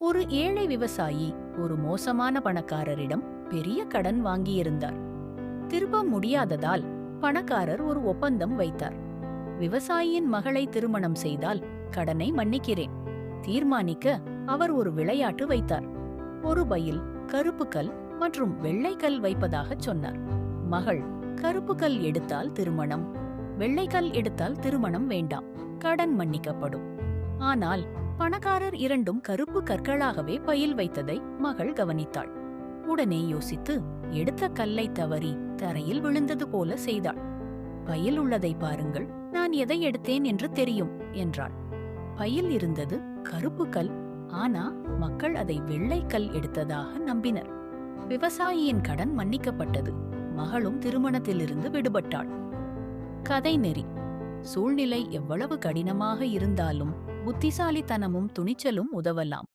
ஒரு ஏழை விவசாயி ஒரு மோசமான பணக்காரரிடம் பெரிய கடன் வாங்கியிருந்தார். திருப்ப முடியாததால் பணக்காரர் ஒரு ஒப்பந்தம் வைத்தார். விவசாயியின் மகளை திருமணம் செய்தால் கடனை மன்னிக்கிறேன் தீர்மானிக்க அவர் ஒரு விளையாட்டு வைத்தார். ஒரு பையில் கருப்பு கல் மற்றும் வெள்ளை கல் வைப்பதாகச் சொன்னார். மகள் கருப்பு கல் எடுத்தால் திருமணம், வெள்ளைக்கல் எடுத்தால் திருமணம் வேண்டாம், கடன் மன்னிக்கப்படும். ஆனால் பணக்காரர் இரண்டும் கருப்பு கற்களாகவே பையில் வைத்ததை மகள் கவனித்தாள். உடனே யோசித்து எடுத்த கல்லை தவறி தரையில் விழுந்தது போல செய்தாள். பையில் உள்ளதை பாருங்கள், நான் எதை எடுத்தேன் என்று தெரியும் என்றாள். பையில் இருந்தது கருப்பு கல். ஆனா மக்கள் அதை வெள்ளை கல் எடுத்ததாக நம்பினர். விவசாயியின் கடன் மன்னிக்கப்பட்டது. மகளும் திருமணத்திலிருந்து விடுபட்டாள். கதை நெறி: சூழ்நிலை எவ்வளவு கடினமாக இருந்தாலும் புத்திசாலித்தனமும் துணிச்சலும் உதவலாம்.